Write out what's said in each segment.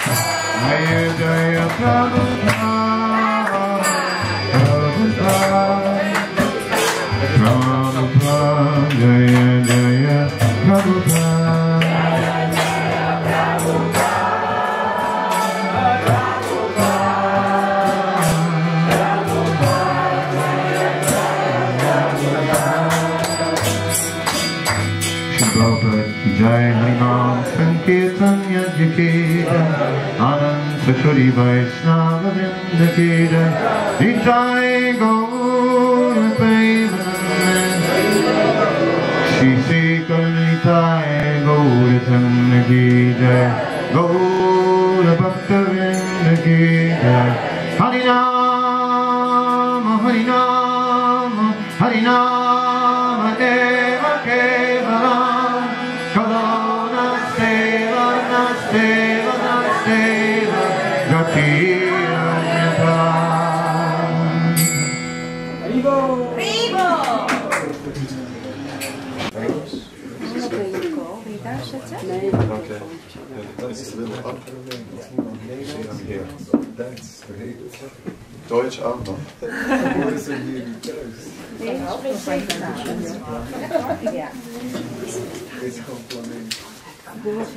Jaya Jaya Prabhupada, Prabhupada, Jaya Jaya Prabhupada. Jai Harinam Sankirtan Yajna Ki Jai, Anand Sakuri Vaishnava Vrinda Ki Jai, Nitai Gaur Premanand, Shri Sri Nitai Gaur Chandra Ki Jai, Gaur Bhakta Vrinda Ki Jai, Harinam Harinam Harinam Eva Kevalam. Okay. Dat is a little up. Here. That's great. Deutsch auch noch. Wo ist denn hier die Thuis?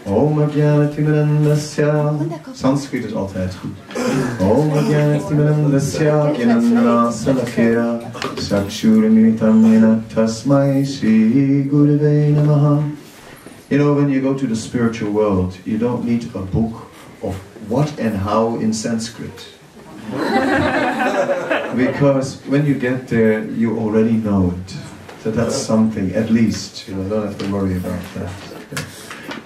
Om Ajnana-timirandasya. Sanskriet is altijd goed. Om Ajnana-timirandasya Jnana-salakya Sakshura-militam yena tasmai Shri Gurave Namaha. You know, when you go to the spiritual world, you don't need a book of what and how in Sanskrit. Because when you get there, you already know it. So that's something, at least. You know, don't have to worry about that.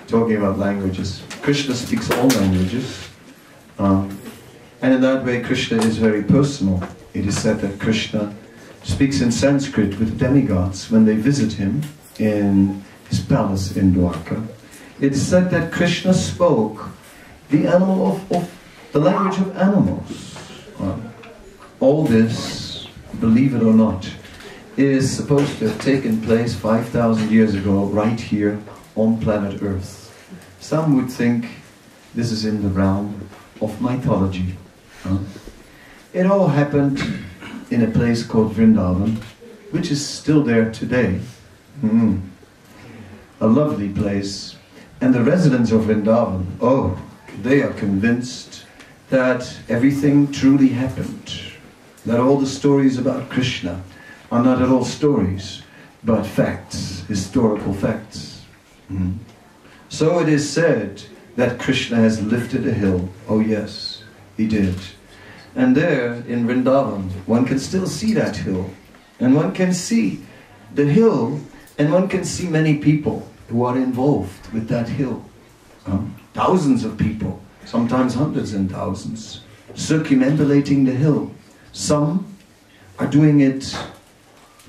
Talking about languages. Krishna speaks all languages. And in that way, Krishna is very personal. It is said that Krishna speaks in Sanskrit with demigods when they visit him in his palace in Dwarka. It is said that Krishna spoke the the language of animals. All this, believe it or not, is supposed to have taken place 5,000 years ago, right here on planet Earth. Some would think this is in the realm of mythology. It all happened in a place called Vrindavan, which is still there today. A lovely place. And the residents of Vrindavan, oh, they are convinced that everything truly happened. That all the stories about Krishna are not at all stories, but facts, historical facts. So it is said that Krishna has lifted a hill. Oh yes, he did. And there in Vrindavan, one can still see that hill. And one can see the hill, and one can see many people who are involved with that hill. Thousands of people, sometimes hundreds and thousands, circumambulating the hill. Some are doing it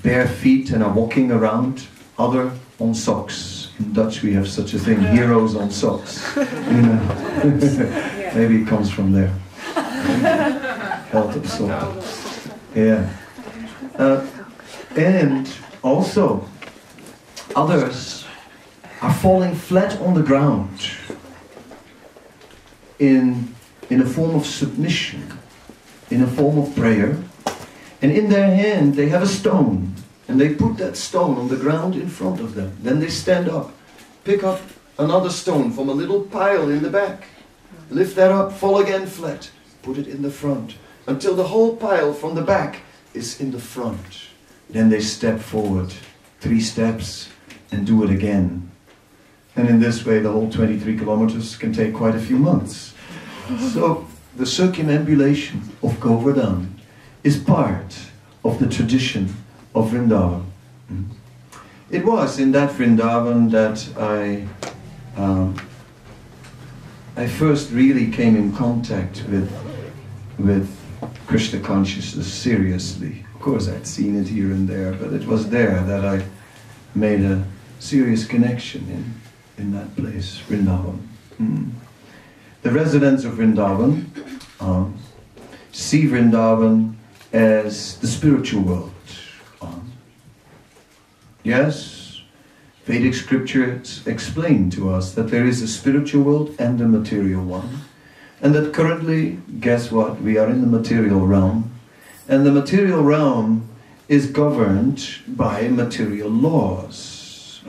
bare feet and are walking around, other on socks. In Dutch we have such a thing, heroes on socks. You know. Maybe it comes from there. Health of soul. Yeah. And also, others are falling flat on the ground in a form of submission, in a form of prayer, and in their hand they have a stone, and they put that stone on the ground in front of them. Then they stand up, pick up another stone from a little pile in the back, lift that up, fall again flat, put it in the front, until the whole pile from the back is in the front. Then they step forward, 3 steps, and do it again. And in this way the whole 23 kilometers can take quite a few months. So the circumambulation of Govardhan is part of the tradition of Vrindavan. It was in that Vrindavan that I first really came in contact with Krishna consciousness seriously. Of course I'd seen it here and there, but it was there that I made a serious connection in that place, Vrindavan. The residents of Vrindavan see Vrindavan as the spiritual world. Yes, Vedic scriptures explain to us that there is a spiritual world and a material one, And that currently, guess what? We are in the material realm. And the material realm is governed by material laws.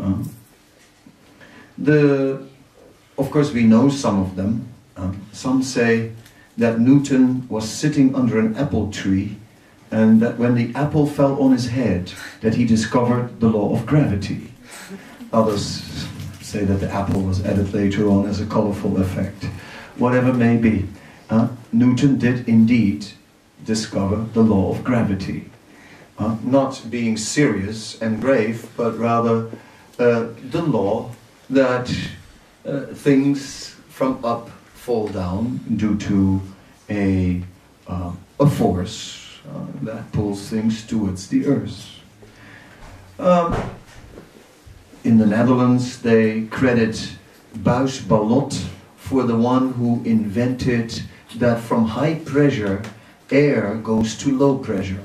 Of course, we know some of them. Some say that Newton was sitting under an apple tree, and that when the apple fell on his head, that he discovered the law of gravity. Others say that the apple was added later on as a colorful effect. Whatever may be, Newton did indeed discover the law of gravity. Not being serious and grave, but rather the law that things from up fall down due to a force that pulls things towards the earth. In the Netherlands, they credit Buys Ballot for the one who invented that from high pressure, air goes to low pressure.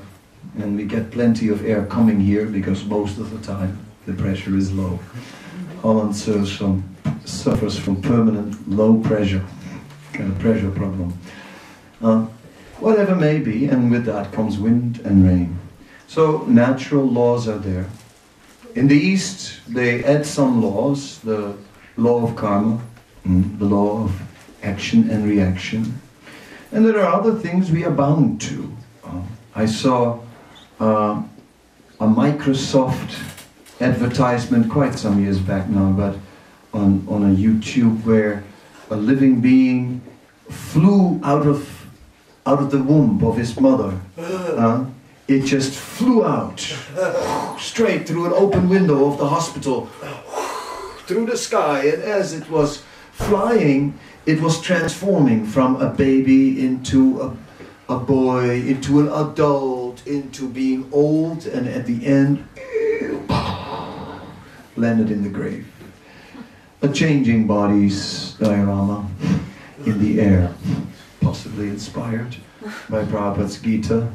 And we get plenty of air coming here because most of the time the pressure is low. Holland suffers from permanent low pressure, kind of pressure problem. Whatever may be, and with that comes wind and rain. So natural laws are there. In the East, they add some laws, the law of karma, the law of action and reaction. And there are other things we are bound to. I saw a Microsoft advertisement quite some years back now, but on a YouTube, where a living being flew out of the womb of his mother. It just flew out straight through an open window of the hospital, through the sky, and as it was flying, it was transforming from a baby into a boy, into an adult, into being old, and at the end, landed in the grave. A changing bodies diorama in the air, possibly inspired by Prabhupada's Gita.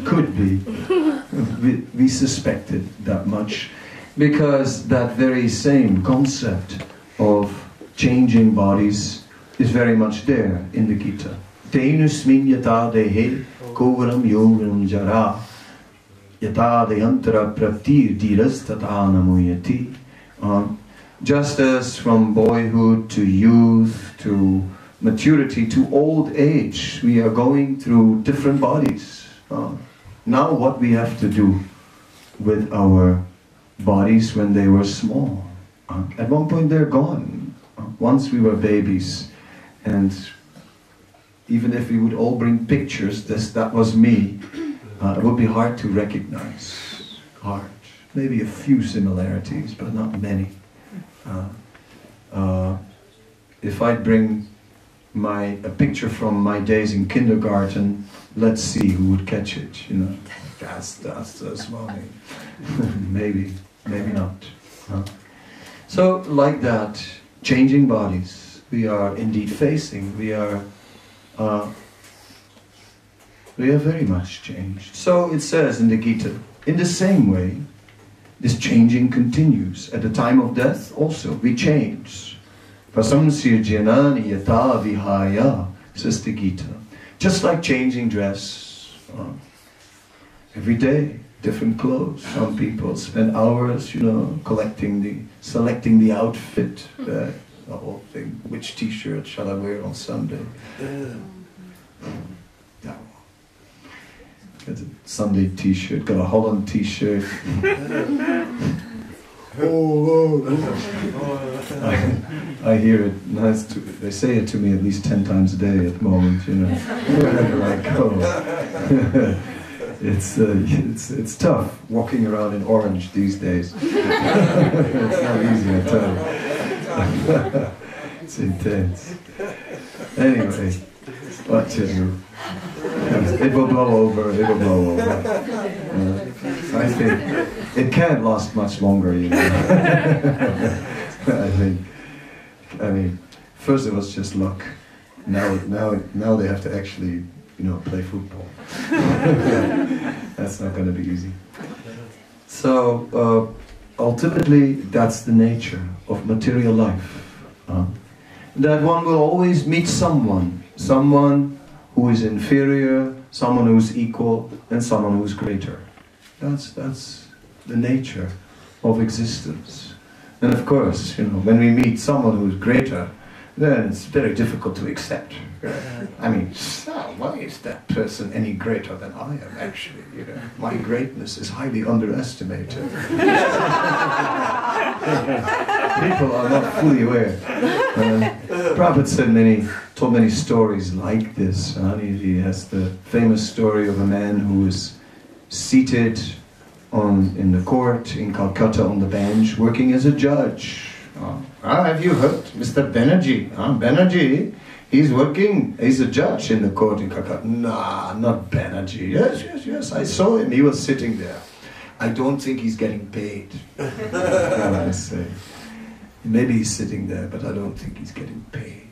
Could be. We suspected that much, because that very same concept of changing bodies is very much there in the Gita. Tenusmin yata dehe kovaram yoganam jara yata deyantara praptir dhiras tatanamuyati. Just as from boyhood to youth to maturity to old age, we are going through different bodies. Now what we have to do with our bodies when they were small. At one point they're gone. Once we were babies, and even if we would all bring pictures, that was me, it would be hard to recognize. Hard. Maybe a few similarities, but not many. If I bring a picture from my days in kindergarten, let's see who would catch it, you know. That's Swami. maybe not. So, like that, changing bodies, we are indeed facing, we are very much changed. So it says in the Gita, in the same way, this changing continues. At the time of death also, we change. Prasamsir janani yata vihaya, says the Gita. Just like changing dress, every day, different clothes. Some people spend hours, you know, selecting the outfit, the whole thing. Which t-shirt shall I wear on Sunday? Yeah. Got a Sunday t-shirt, got a Holland t-shirt. I hear it. They say it to me at least 10 times a day at the moment, you know. Wherever I go. It's tough walking around in orange these days. It's not easy, I tell you. It's intense. Anyway, what to do? It will blow over. It will blow over. I think it can't last much longer, you know. I mean, first it was just luck. Now they have to actually, you know, play football. That's not going to be easy. So ultimately, that's the nature of material life. that one will always meet someone who is inferior, someone who is equal, and someone who is greater. That's the nature of existence. And of course, when we meet someone who is greater, then it's very difficult to accept. I mean, why is that person any greater than I am, actually? My greatness is highly underestimated. People are not fully aware. Prabhupada told many stories like this. He has the famous story of a man who is seated in the court in Calcutta on the bench, working as a judge. Have you heard Mr. Banerjee? Banerjee, he's a judge in the court in Calcutta. Nah, not Banerjee. Yes, I saw him. He was sitting there. I don't think he's getting paid. I say. Maybe he's sitting there, but I don't think he's getting paid.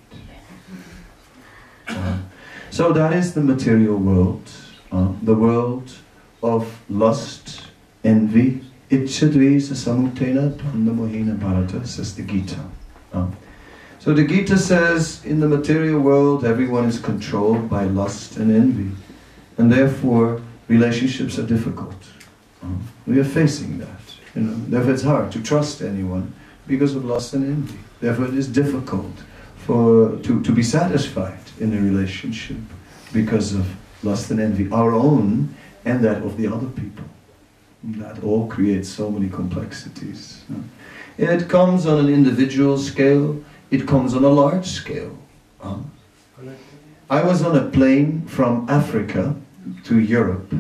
So that is the material world. The world of lust, envy, Ichchadvesa samutena pandamohina bharata, says the Gita. So the Gita says, in the material world, everyone is controlled by lust and envy. And therefore, relationships are difficult. We are facing that. Therefore it's hard to trust anyone because of lust and envy. Therefore it is difficult to be satisfied in a relationship because of lust and envy, our own and that of the other people. That all creates so many complexities. It comes on an individual scale, it comes on a large scale. I was on a plane from Africa to Europe,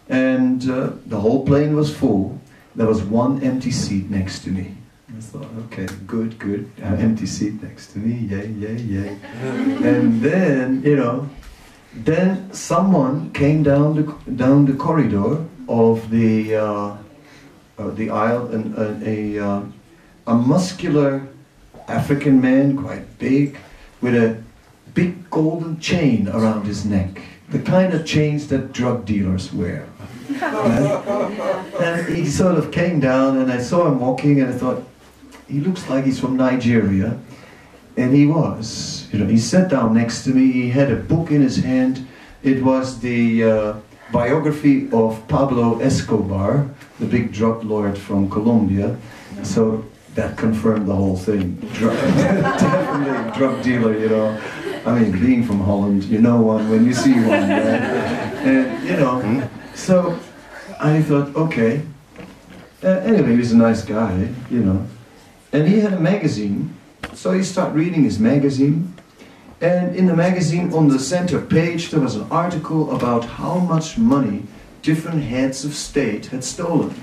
and the whole plane was full. There was one empty seat next to me. I thought, okay, good, empty seat next to me, yay. And then, then someone came down the corridor of the aisle, and a muscular African man, quite big, with a big golden chain around his neck, the kind of chains that drug dealers wear. And he sort of came down, and I saw him walking, and I thought, he looks like he's from Nigeria. And he was. He sat down next to me, he had a book in his hand. It was the biography of Pablo Escobar, the big drug lord from Colombia. So that confirmed the whole thing. Definitely a drug dealer, I mean, being from Holland, you know one when you see one, right? And, so I thought, okay. Anyway, he was a nice guy, And he had a magazine, so he started reading his magazine. And in the magazine, on the center page, there was an article about how much money different heads of state had stolen.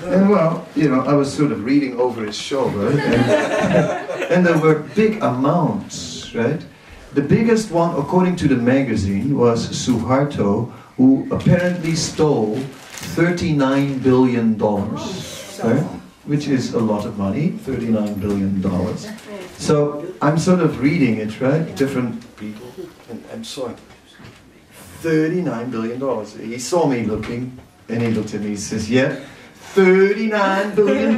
And well, I was sort of reading over his shoulder, and there were big amounts, right? The biggest one, according to the magazine, was Suharto, who apparently stole $39 billion, right? Which is a lot of money, $39 billion. So I'm sort of reading it, right? Different people, and I'm sorry, $39 billion. He saw me looking, and he looked at me, he says, yeah, $39 billion.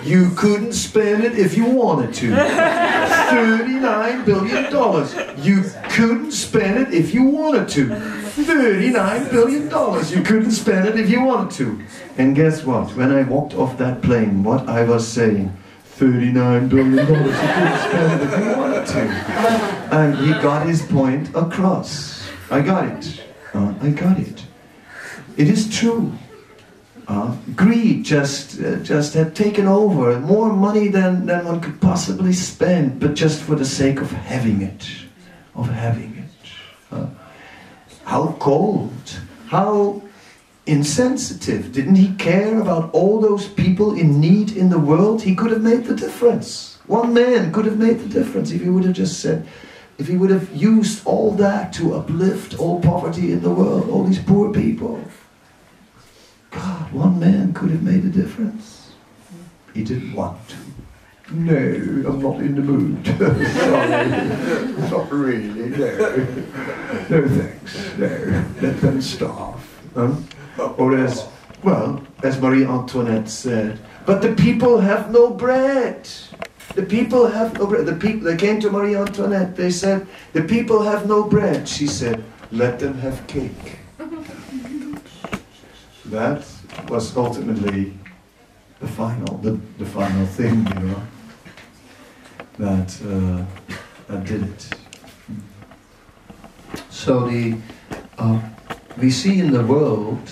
You couldn't spend it if you wanted to. $39 billion. You couldn't spend it if you wanted to. $39 billion. You couldn't spend it if you wanted to. And guess what? When I walked off that plane, what I was saying, $39 billion. You couldn't spend it if you wanted to. And he got his point across. I got it. I got it. It is true. Greed just had taken over. More money than one could possibly spend, but just for the sake of having it. How cold, how insensitive. Didn't he care about all those people in need in the world? He could have made the difference. One man could have made the difference if he would have just said, if he would have used all that to uplift all poverty in the world, all these poor people. God, one man could have made a difference. He didn't want to. No, I'm not in the mood. Sorry. Not really, no. No thanks, no. Let them starve. Or as Marie Antoinette said, but the people have no bread. The people have no bread. They came to Marie Antoinette. They said, the people have no bread. She said, let them have cake. That was ultimately the final thing, you know, that did it. So we see in the world,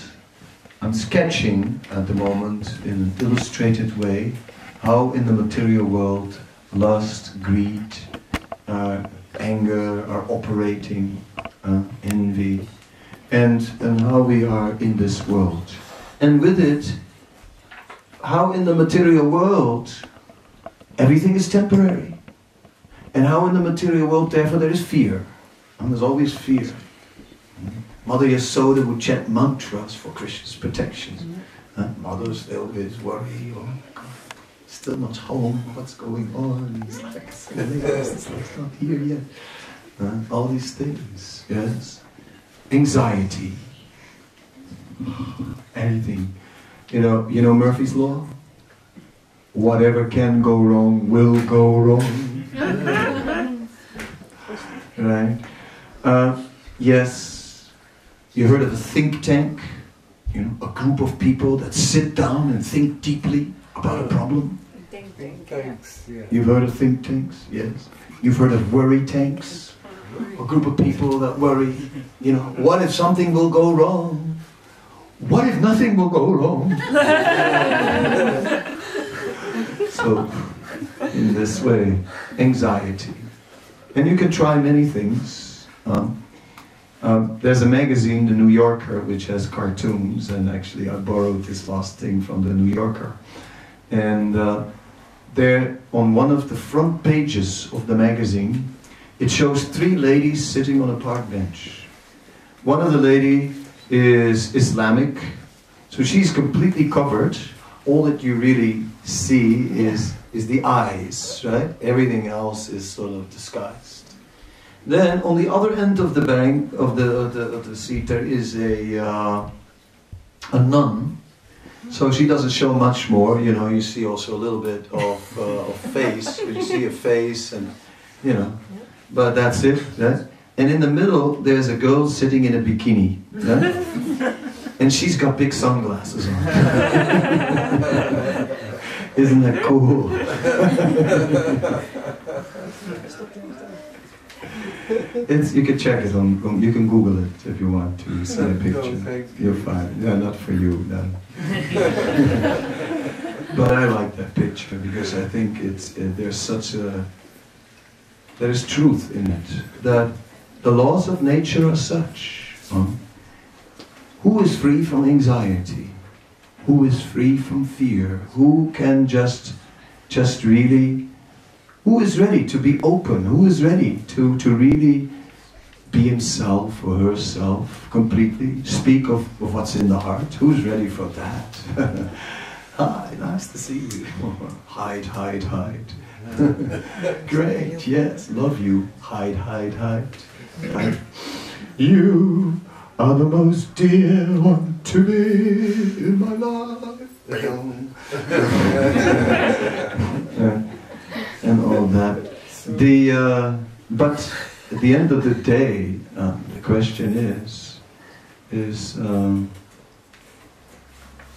I'm sketching at the moment in an illustrated way, how in the material world lust, greed, anger are operating, envy, and how we are in this world. And with it, how in the material world everything is temporary. And how in the material world, therefore, there is fear. And there's always fear. Mother Yasoda would chant mantras for Krishna's protection. Mothers, they always worry, oh my God, still not home, what's going on? He's like, it's not here yet. All these things, yes. Anxiety. Anything. You know Murphy's Law? Whatever can go wrong will go wrong. Right? Yes. You heard of a think tank? You know, a group of people that sit down and think deeply about a problem? Think tanks, yeah. You've heard of think tanks? Yes. You've heard of worry tanks? A group of people that worry, you know, what if something will go wrong? What if nothing will go wrong? So, in this way, anxiety. And you can try many things. There's a magazine, The New Yorker, which has cartoons, and actually I borrowed this last thing from The New Yorker. And there, on one of the front pages of the magazine, it shows 3 ladies sitting on a park bench. One of the ladies is Islamic, so she's completely covered. All that you really see is the eyes, right? Everything else is sort of disguised. Then on the other end of the bank of the seat there is a nun. So she doesn't show much more. You know, you see also a little bit of face. You see a face, and you know, but that's it. Right? And in the middle there's a girl sitting in a bikini, right? And she's got big sunglasses on. Isn't that cool? You can check it on, you can Google it if you want to see a picture. You'll find it. Yeah, not for you, no. But I like that picture because I think there is truth in it. That the laws of nature are such. Who is free from anxiety? Who is free from fear? Who can just really, who is ready to be open? Who is ready to really be himself or herself completely? Speak of what's in the heart? Who's ready for that? Hi, nice to see you. Hide, hide, hide. Great, yes, love you. Hide, hide, hide. Hide. You are the most dear one to me in my life. And all that. But at the end of the day, the question is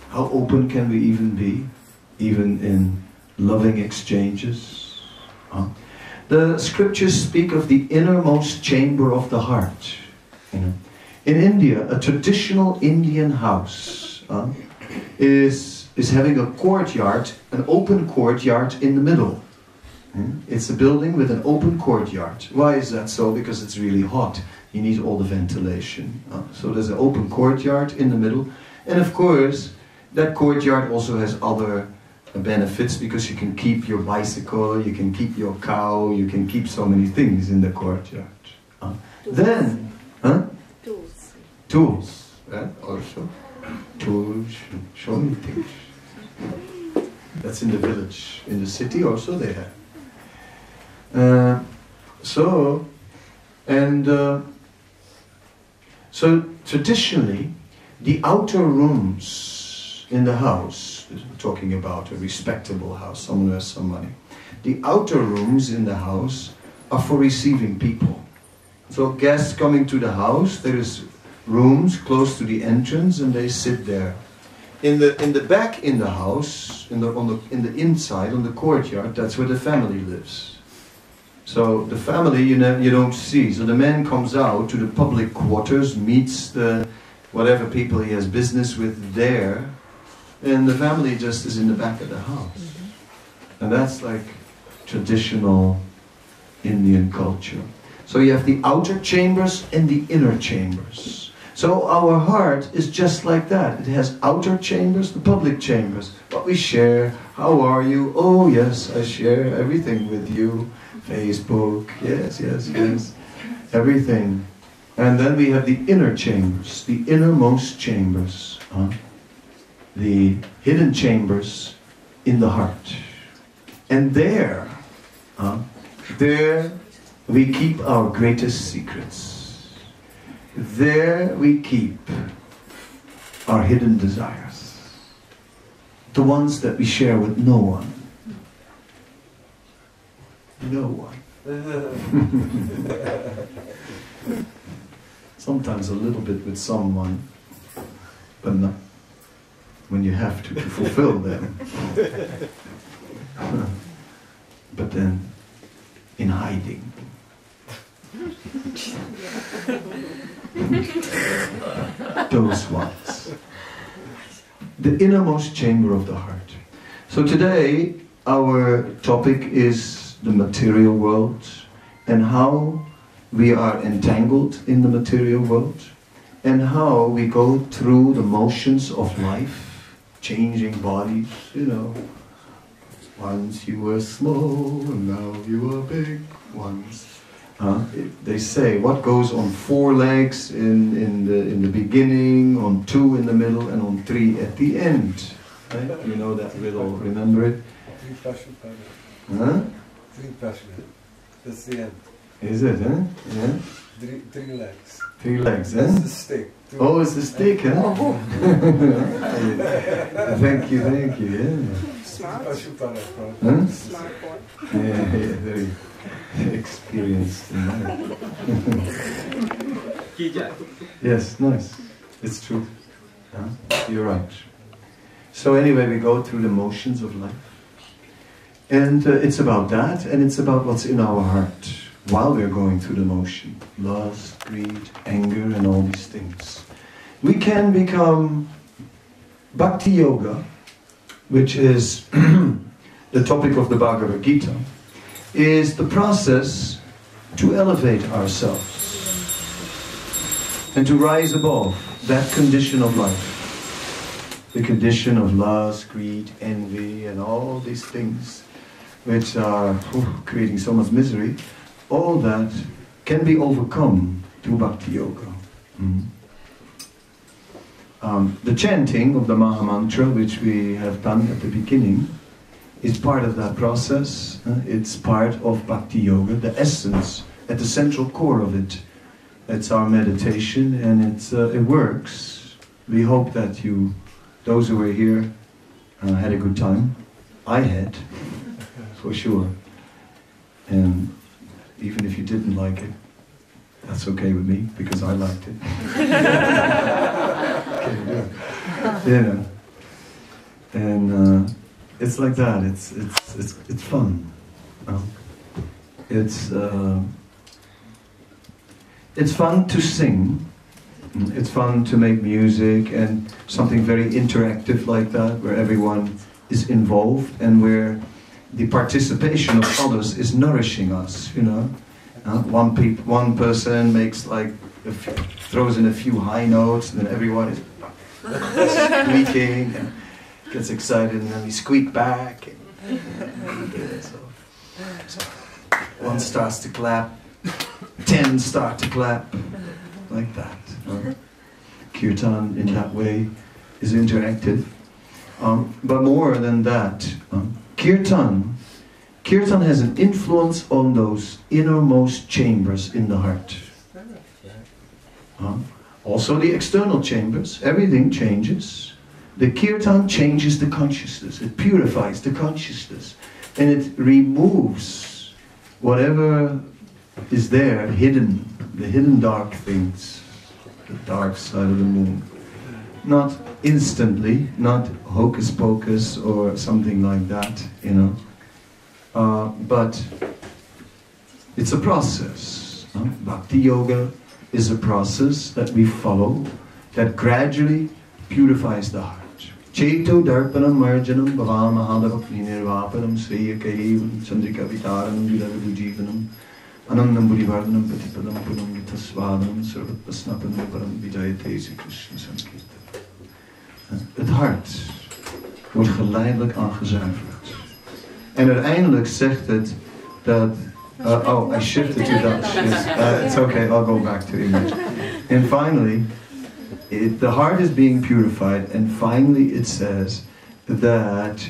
how open can we even be, even in loving exchanges? The scriptures speak of the innermost chamber of the heart. You know, in India, a traditional Indian house is having a courtyard, an open courtyard in the middle. It's a building with an open courtyard. Why is that so? Because it's really hot. You need all the ventilation. So there's an open courtyard in the middle. And of course, that courtyard also has other benefits because you can keep your bicycle, you can keep your cow, you can keep so many things in the courtyard. Then, Tools, right? Also. Tools, so many things. That's in the village. In the city also they have. So traditionally, the outer rooms in the house, talking about a respectable house, someone who has some money, The outer rooms in the house are for receiving people. So guests coming to the house, there is rooms close to the entrance, and they sit there. In the back in the house, in the inside, on the courtyard, that's where the family lives. So the family you don't see. So the man comes out to the public quarters, meets the whatever people he has business with there, and the family just is in the back of the house. And that's like traditional Indian culture. So you have the outer chambers and the inner chambers. So our heart is just like that. It has outer chambers, the public chambers. What we share, how are you? Oh yes, I share everything with you. Facebook, yes, yes, yes. Everything. And then we have the inner chambers, the innermost chambers. The hidden chambers in the heart. And there we keep our greatest secrets. There we keep our hidden desires. The ones that we share with no one. No one. Sometimes a little bit with someone, but not when you have to fulfill them. But then, in hiding. Those ones. The innermost chamber of the heart. So today, our topic is the material world and how we are entangled in the material world and how we go through the motions of life, changing bodies, you know. Once you were small and now you are big. Once. They say what goes on 4 legs in the beginning, on 2 in the middle, and on 3 at the end. Right? You know that riddle. Remember it? 3 passionate. Huh? 3 passionate. That's the end. Is it? Huh? Yeah. 3 legs. 3 legs. Huh? That's the stick. Oh, it's the stick, huh? Oh. Thank you. Yeah. Smart. Huh? Smart boy. Yeah, very experienced in that. Yes, nice. It's true. You're right. So anyway, we go through the motions of life. And it's about that, and it's about what's in our heart while we're going through the motion. Lust, greed, anger, and all these things. We can become Bhakti Yoga, which is the topic of the Bhagavad Gita, is the process to elevate ourselves and to rise above that condition of life. The condition of lust, greed, envy, and all these things which are creating so much misery. All that can be overcome through Bhakti Yoga. The chanting of the Maha Mantra, which we have done at the beginning, is part of that process. It's part of Bhakti Yoga, the essence, at the central core of it. It's our meditation, and it works. We hope that those who were here, had a good time. I had, for sure. And even if you didn't like it, that's okay with me, because I liked it. Yeah. And it's like that. It's fun. It's fun to sing. It's fun to make music and something very interactive like that, where everyone is involved and where the participation of others is nourishing us. You know, one person makes like throws in a few high notes, and then everyone is squeaking and gets excited, and then we squeak back. So one starts to clap, 10 start to clap, like that. Kirtan in that way is interactive. But more than that, Kirtan has an influence on those innermost chambers in the heart. Also the external chambers, everything changes. The Kirtan changes the consciousness, it purifies the consciousness. and it removes whatever is there, hidden, the hidden dark things, the dark side of the moon. Not instantly, not hocus pocus or something like that, you know. But it's a process. Bhakti yoga is a process that we follow that gradually purifies the heart. Cheto darpanam marjanam bhavam mahadavakni nirvapanam sveyakayevam chandrika vitaranam vidavidu jivanam anandam buddhivardhanam patipadam punam vitasvadanam sarvatpasnapanam param vijayate Sri Krishna Sankirtan. Het hart wordt geleidelijk aangezuiverd. En uiteindelijk zegt het dat... I shifted to Dutch. It's okay, I'll go back to English. And finally, the heart is being purified, and finally it says that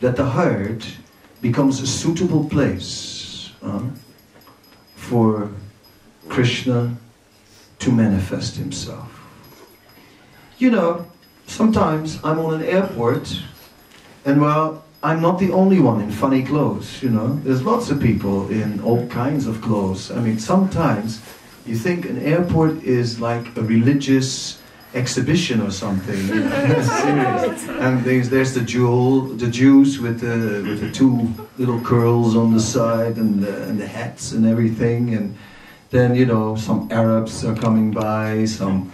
that the heart becomes a suitable place for Krishna to manifest himself. You know, sometimes I'm on an airport, and well, I'm not the only one in funny clothes, you know. There's lots of people in all kinds of clothes. I mean, sometimes you think an airport is like a religious exhibition or something. You know? Serious. And there's the Jews with the two little curls on the side and the hats and everything. And then, you know, some Arabs are coming by, some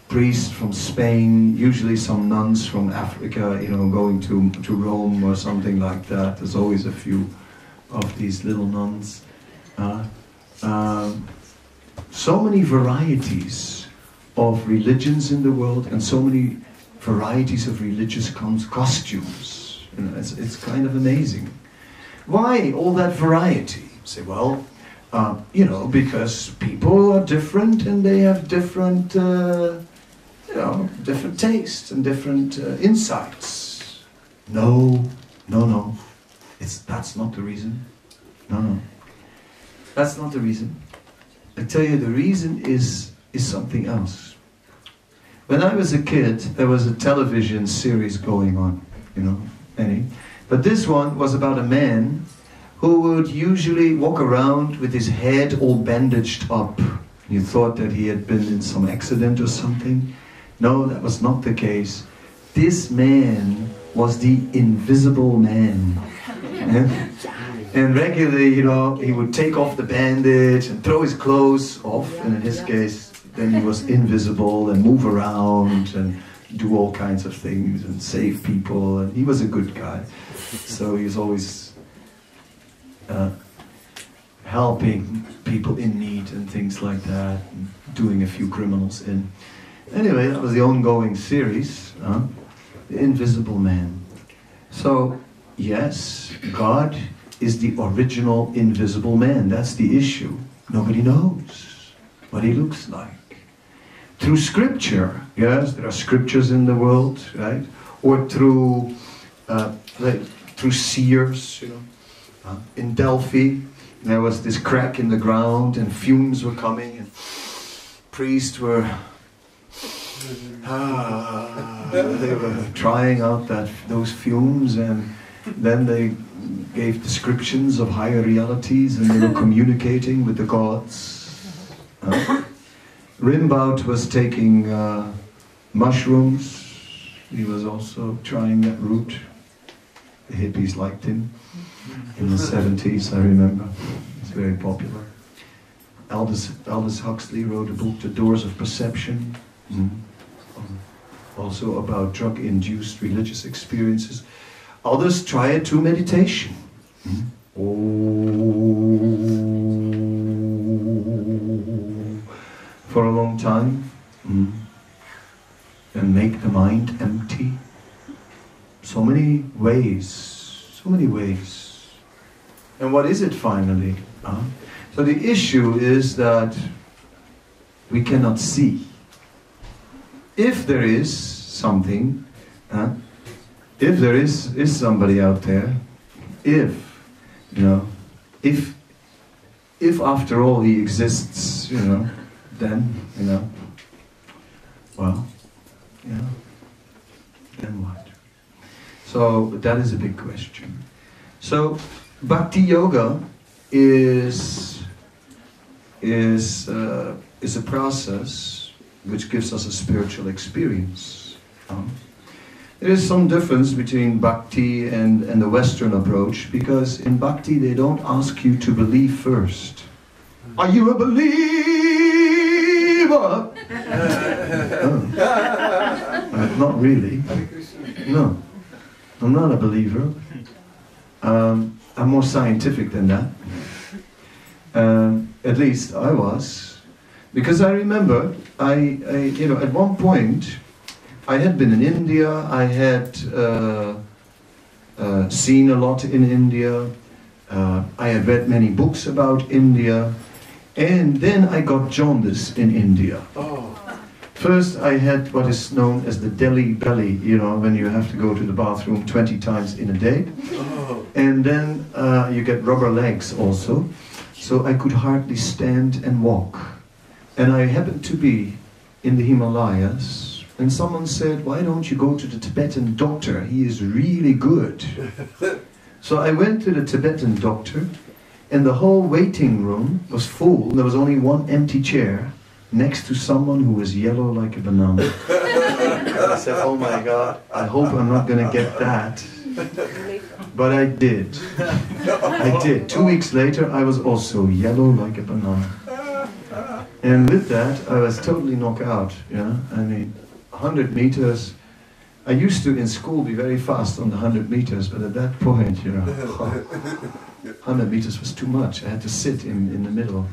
priests from Spain, usually some nuns from Africa, you know, going to Rome or something like that. There's always a few of these little nuns. So many varieties of religions in the world, and so many varieties of religious costumes. You know, it's kind of amazing. Why all that variety? You say, well, you know, because people are different and they have different, you know, different tastes and different insights. No. That's not the reason. No. That's not the reason. I tell you, the reason is something else. When I was a kid, there was a television series going on, you know, but this one was about a man who would usually walk around with his head all bandaged up. You thought that he had been in some accident or something. No, that was not the case. This man was the invisible man. And regularly, you know, he would take off the bandage and throw his clothes off, and in his case, then he was invisible and move around and do all kinds of things and save people, and he was a good guy. So he was always helping people in need and things like that, and doing a few criminals in. Anyway, that was the ongoing series, The Invisible Man. So, yes, God is the original invisible man. That's the issue. Nobody knows what he looks like. Through scripture, yes, there are scriptures in the world, right? Or through seers, you know. In Delphi, there was this crack in the ground and fumes were coming and priests were they were trying out those fumes, and then they gave descriptions of higher realities, and they were communicating with the gods. Rimbaud was taking mushrooms. He was also trying that route. The hippies liked him in the 70s, I remember. It's very popular. Aldous Huxley wrote a book, The Doors of Perception. Also about drug-induced religious experiences. Others try it through meditation. For a long time. And make the mind empty. So many ways. And what is it finally? So the issue is that we cannot see. If there is something, if there is somebody out there, if after all he exists, you know, then, you know, well, you know, then what? So that is a big question. So Bhakti Yoga is a process which gives us a spiritual experience. There is some difference between Bhakti and the Western approach, because in Bhakti they don't ask you to believe first. Are you a believer? Not really. No, I'm not a believer. I'm more scientific than that. At least I was, because I remember at one point I had been in India. I had seen a lot in India. I had read many books about India, and then I got jaundice in India. First, I had what is known as the Delhi belly, when you have to go to the bathroom 20 times in a day. And then you get rubber legs also. So I could hardly stand and walk. And I happened to be in the Himalayas, and someone said, why don't you go to the Tibetan doctor? He is really good. So I went to the Tibetan doctor, and the whole waiting room was full. There was only one empty chair next to someone who was yellow like a banana. I said, oh my God, I hope I'm not going to get that. But I did. I did. 2 weeks later, I was also yellow like a banana. And with that, I was totally knocked out. I mean, 100 meters. I used to, in school, be very fast on the 100 meters, but at that point, 100 meters was too much. I had to sit in the middle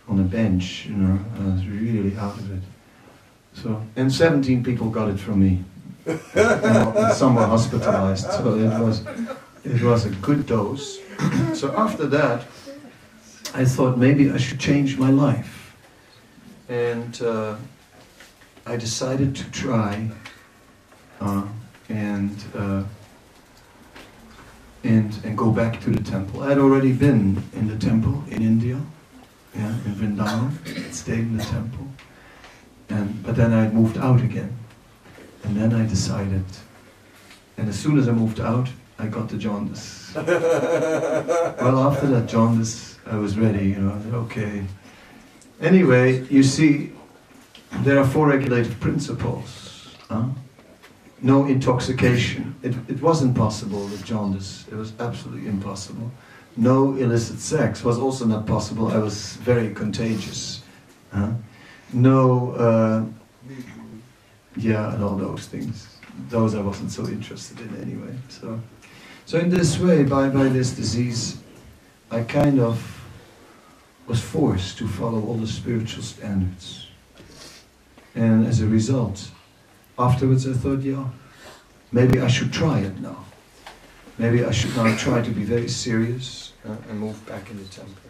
on a bench, I was really out of it. So, and 17 people got it from me. And some were hospitalized, so it was a good dose. So after that, I thought maybe I should change my life. And I decided to try and go back to the temple. I had already been in the temple in India, in Vrindavan, stayed in the temple. But then I moved out again. And then I decided, and as soon as I moved out, I got the jaundice. Well, after that jaundice, I was ready, I said, okay. Anyway, you see, there are 4 regulative principles. No intoxication. It wasn't possible with jaundice. It was absolutely impossible. No illicit sex was also not possible. I was very contagious. No... and all those things. Those I wasn't so interested in anyway. So in this way, by this disease, I kind of was forced to follow all the spiritual standards. And as a result, afterwards I thought, maybe I should try it now. Maybe I should now try to be very serious and move back in the temple.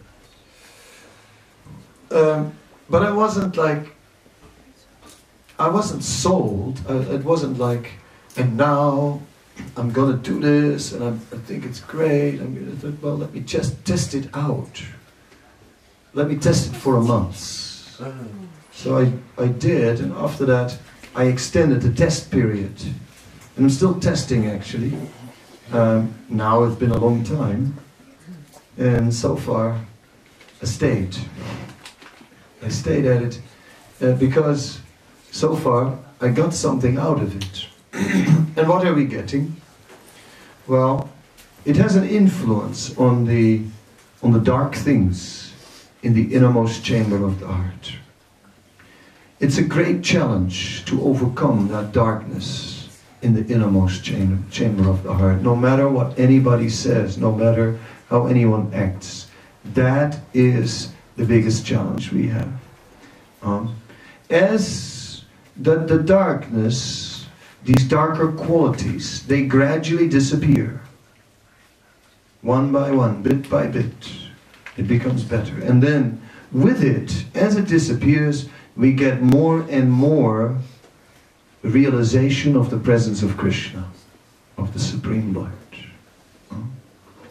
But I wasn't sold. It wasn't like, and now I'm gonna do this, and I think it's great. I thought, well, let me just test it out. Let me test it for a month. So I did, and after that, I extended the test period. And I'm still testing, actually. Now it's been a long time, and so far, I stayed. I stayed at it because so far I got something out of it. And what are we getting? Well, it has an influence on the dark things in the innermost chamber of the heart. It's a great challenge to overcome that darkness in the innermost chamber of the heart. No matter what anybody says, no matter how anyone acts, that is the biggest challenge we have. As the darkness, these darker qualities, they gradually disappear. One by one, bit by bit, it becomes better. And then with it, as it disappears, we get more and more realization of the presence of Krishna, of the Supreme Lord.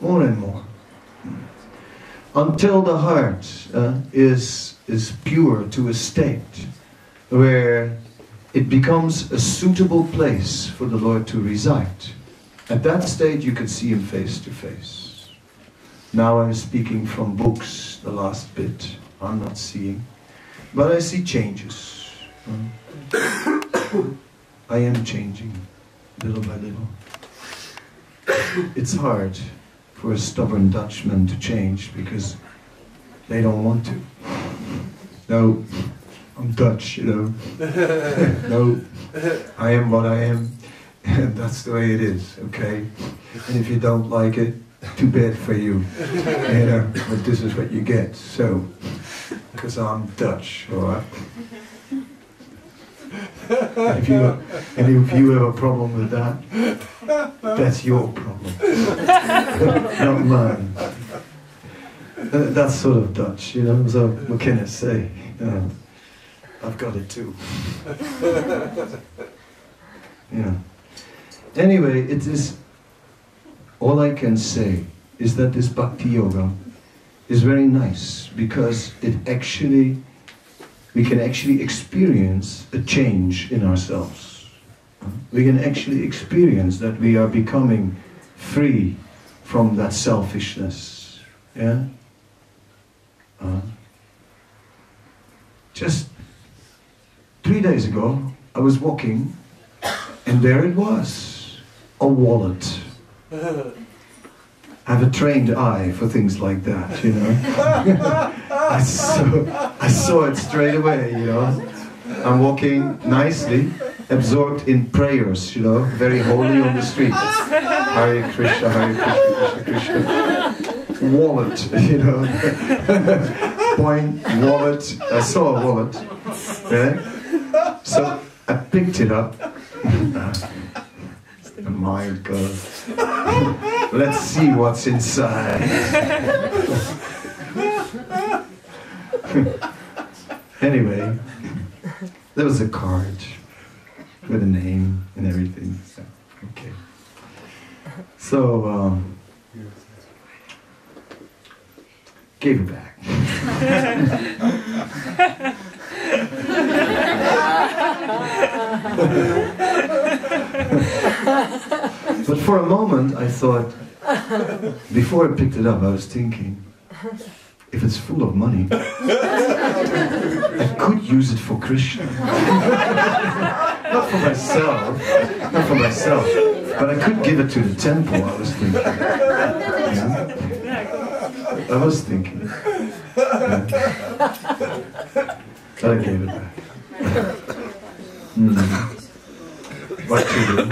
More and more. Until the heart is pure to a state where it becomes a suitable place for the Lord to reside. At that stage you can see Him face to face. Now I'm speaking from books, the last bit. I'm not seeing. But I see changes. I am changing, little by little. It's hard for a stubborn Dutchman to change because they don't want to. No, I'm Dutch, you know. No, I am what I am, and that's the way it is, okay? And if you don't like it, too bad for you, you know, but this is what you get, so, because I'm Dutch, alright? If you have a problem with that, that's your problem, not mine. That's sort of Dutch, you know, so what can I say? I've got it too. Yeah. Anyway, it is, all I can say is that this Bhakti Yoga is very nice because it actually, we can actually experience a change in ourselves. We can actually experience that we are becoming free from that selfishness. Yeah? Just 3 days ago, I was walking, and there it was, a wallet. I have a trained eye for things like that, you know. I saw it straight away, you know. I'm walking nicely, absorbed in prayers, you know, very holy on the street. Hare Krishna, Hare Krishna, Krishna Krishna. Wallet, you know. Point, wallet. I saw a wallet. Yeah? So I picked it up. The mind goes, let's see what's inside. Anyway, there was a card with a name and everything. So, okay. So, gave it back. But for a moment I thought, before I picked it up, I was thinking, if it's full of money, I could use it for Krishna. Not for myself, but I could give it to the temple, I was thinking. Yeah? I was thinking. Yeah. But I gave it back. What to do?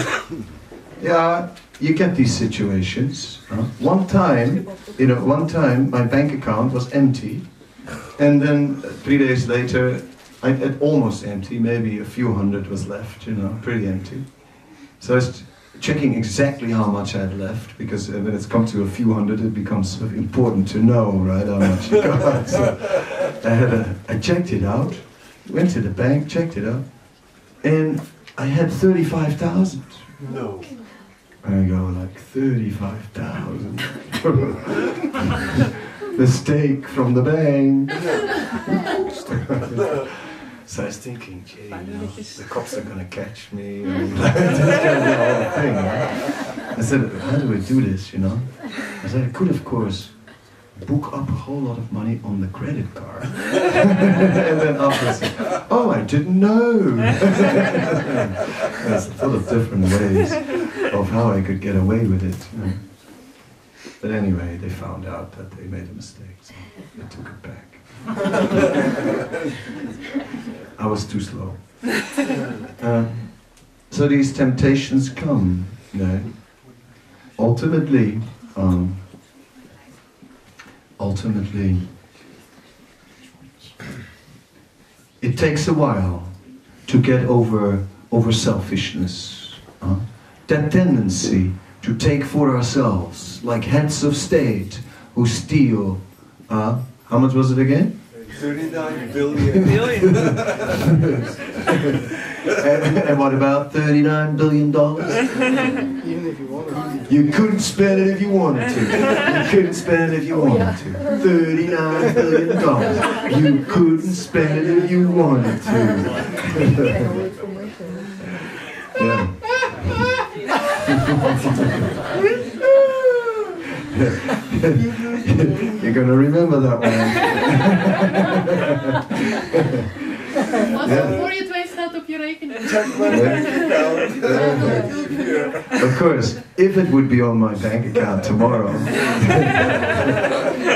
Yeah, you get these situations. One time my bank account was empty, and then 3 days later, almost empty, maybe a few hundred was left, you know, pretty empty. So I was checking exactly how much I had left, because when it's come to a few hundred, it becomes sort of important to know, right, how much you got. So I checked it out, went to the bank, checked it out, and I had 35,000. No. I go, like, 35,000. Mistake from the bank. So I was thinking, gee, you know, the cops are going to catch me. And this kind of whole thing, right? I said, how do we do this, you know? I said, I could, of course, book up a whole lot of money on the credit card. And then afterwards, oh, I didn't know. There's a lot of different ways of how I could get away with it. You know? But anyway, they found out that they made a mistake, so they took it back. I was too slow. So these temptations come, you know. Ultimately, it takes a while to get over selfishness. That tendency to take for ourselves, like heads of state who steal. How much was it again? 39 billion. And what about $39 billion? Even if you wanted to. You couldn't spend it if you wanted to. You couldn't spend it if you wanted to. $39 billion. You couldn't spend it if you wanted to. Yeah. You're going to remember that one. Wat voor je twee staat op je rekening? Of course, if it would be on my bank account tomorrow,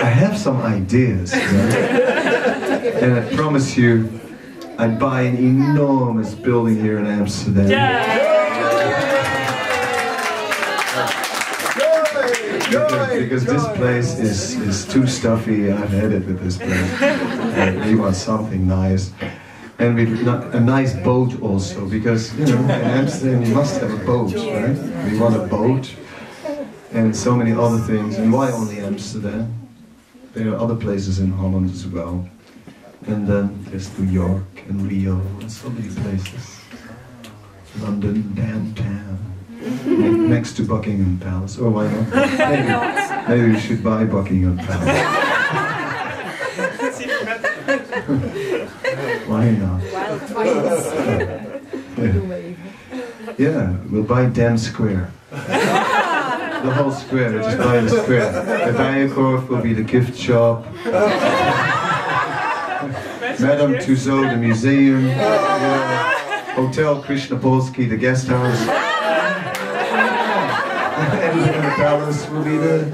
I have some ideas. Right? And I promise you, I'd buy an enormous building here in Amsterdam. Because this place is too stuffy. I've had it with this place. We want something nice. And a nice boat also, because you know, in Amsterdam you must have a boat, right? We want a boat and so many other things. And why only Amsterdam? There are other places in Holland as well. And then there's New York and Rio and so many places. London, downtown, next to Buckingham Palace. Oh, why not? Maybe we should buy Buckingham Palace. Why not? Yeah, we'll buy Dam Square. The whole square, just buy the square. The Bijenkorf will be the gift shop. Madame Tussauds, the museum. Hotel Krishna Polski, the guest house. And the palace will be the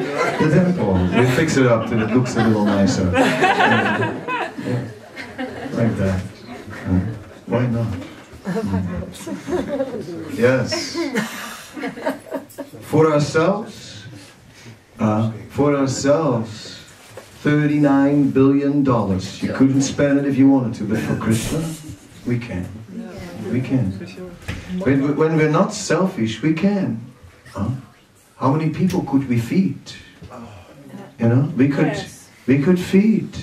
temple. We'll fix it up till it looks a little nicer. Like that. Why not? Yes. For ourselves, $39 billion. You couldn't spend it if you wanted to, but for Krishna, we can. We can. When we're not selfish, we can. How many people could we feed? You know, we could feed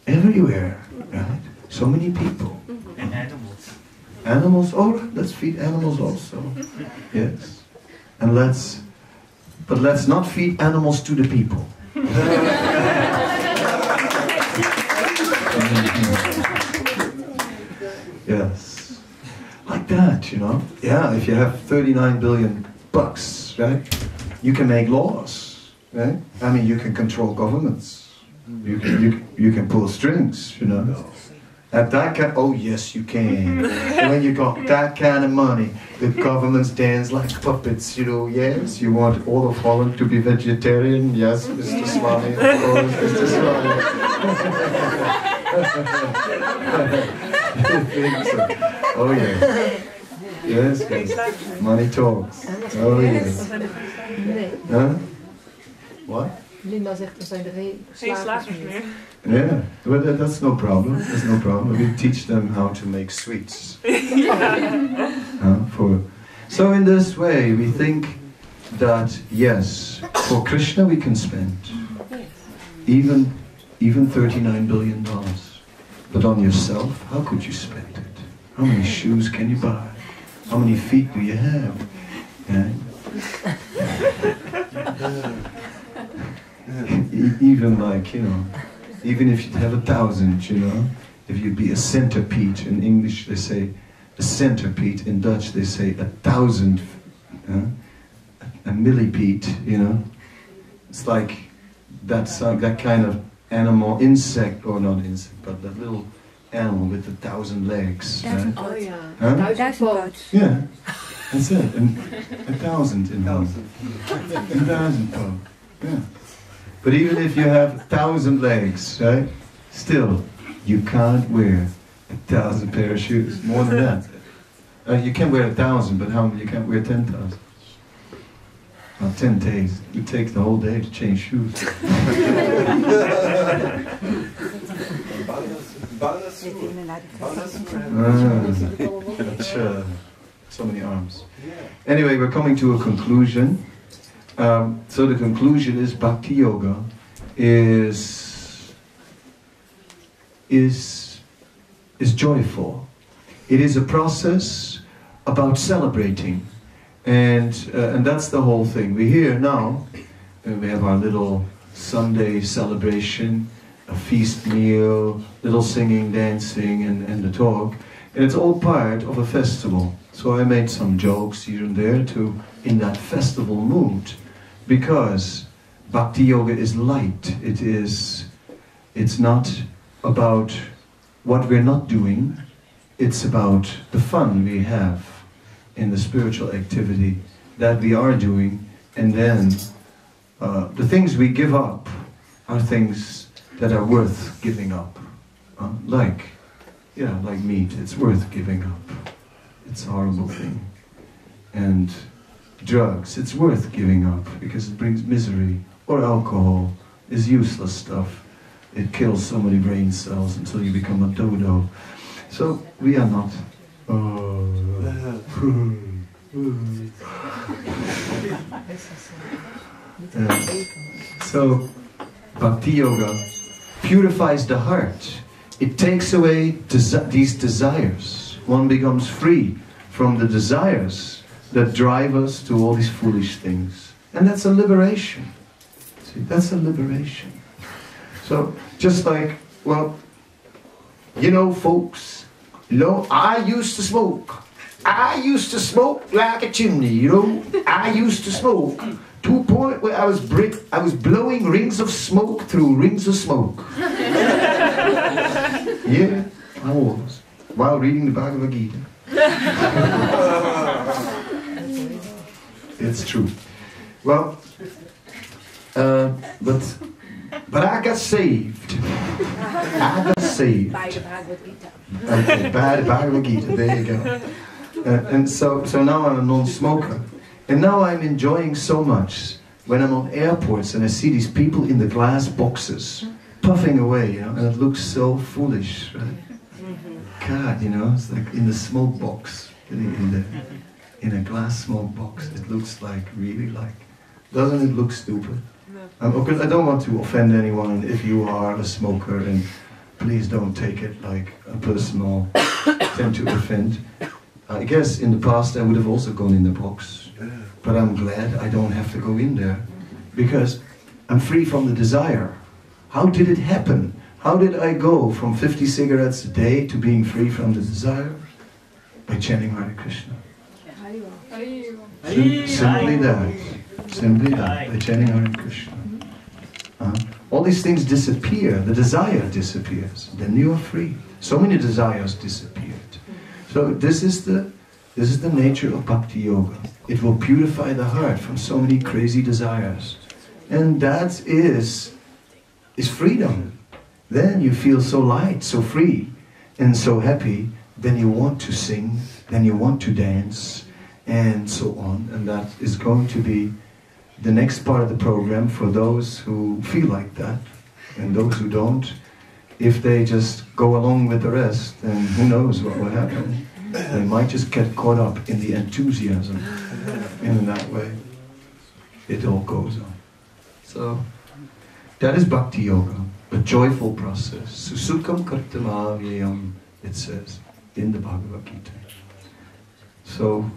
everywhere, right? So many people. And animals. Animals, oh, let's feed animals also. Yes. And let's not feed animals to the people. Yes. Like that, you know. Yeah, if you have 39 billion bucks, right? You can make laws, right? I mean, you can control governments. You can pull strings, you know. At that kind, oh yes, you can. When you got that kind of money, the governments dance like puppets, you know. Yes, you want all of Holland to be vegetarian. Yes, Mr. Swami, of course, Mr. Swami. You think so? Oh yes. Yes, yes. Money talks. Oh yes. Huh? What? Linda zegt er zijn Geen slagers meer. Yeah, but that's no problem. That's no problem. We teach them how to make sweets. So in this way, we think that yes, for Krishna we can spend even $39 billion. But on yourself, how could you spend it? How many shoes can you buy? How many feet do you have? Yeah. Even like, you know, even if you'd have 1,000, you know, if you'd be a centipede, in English they say a centipede, in Dutch they say 1,000, a millipede, you know. It's like that kind of animal, insect, or not insect, but that little animal with 1,000 legs. Right? Oh yeah. Huh? 1000 Yeah, that's it. And 1,000 in one. 1,000 pound. Yeah. But even if you have 1,000 legs, right? Still, you can't wear 1,000 pair of shoes. More than that. You can wear 1,000, but you can't wear 10,000. 10 days. It takes the whole day to change shoes. So many arms. Anyway, we're coming to a conclusion. So the conclusion is Bhakti Yoga is joyful. It is a process about celebrating, and that's the whole thing. We're here now, we have our little Sunday celebration a feast meal, little singing, dancing, and the talk. And it's all part of a festival. So I made some jokes here and there to, in that festival mood, because Bhakti Yoga is light. It's not about what we're not doing, it's about the fun we have in the spiritual activity that we are doing, and then the things we give up are things that are worth giving up. Like meat, it's worth giving up. It's a horrible thing. And drugs, it's worth giving up because it brings misery. Or alcohol is useless stuff. It kills so many brain cells until you become a dodo. So we are not. So Bhakti Yoga purifies the heart. It takes away these desires. One becomes free from the desires that drive us to all these foolish things. And that's a liberation. See, that's a liberation. So, just like, well, you know, folks, you know, I used to smoke. I used to smoke like a chimney, you know. I used to smoke to a point where I was blowing rings of smoke through rings of smoke. Yeah, I was, while reading the Bhagavad Gita. It's true. Well, but I got saved. I got saved. By the Bhagavad Gita. Okay, by the Bhagavad Gita, there you go. And so now I'm a non-smoker. And now I'm enjoying so much when I'm on airports and I see these people in the glass boxes puffing away, you know, and it looks so foolish, right? God, you know, it's like in the smoke box, in a glass smoke box. It looks like, really like, doesn't it look stupid? Because I don't want to offend anyone if you are a smoker, and please don't take it like a personal attempt to offend. I guess in the past I would have also gone in the box, but I'm glad I don't have to go in there, because I'm free from the desire. How did it happen? How did I go from 50 cigarettes a day to being free from the desire? By chanting Hare Krishna. Simply that. Simply that. By chanting Hare Krishna. All these things disappear. The desire disappears. Then you are free. So many desires disappeared. So this is the nature of Bhakti Yoga. It will purify the heart from so many crazy desires. And that is freedom. Then you feel so light, so free, and so happy. Then you want to sing, then you want to dance, and so on. And that is going to be the next part of the program for those who feel like that. And those who don't, if they just go along with the rest, then who knows what will happen. They might just get caught up in the enthusiasm. And in that way, it all goes on. So, that is Bhakti Yoga. A joyful process. Susukham kartama vyayam, it says in the Bhagavad Gita. So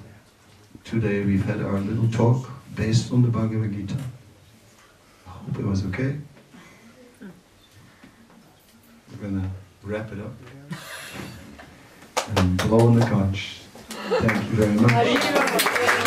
today we've had our little talk based on the Bhagavad Gita. I hope it was okay. We're gonna wrap it up and blow on the conch. Thank you very much.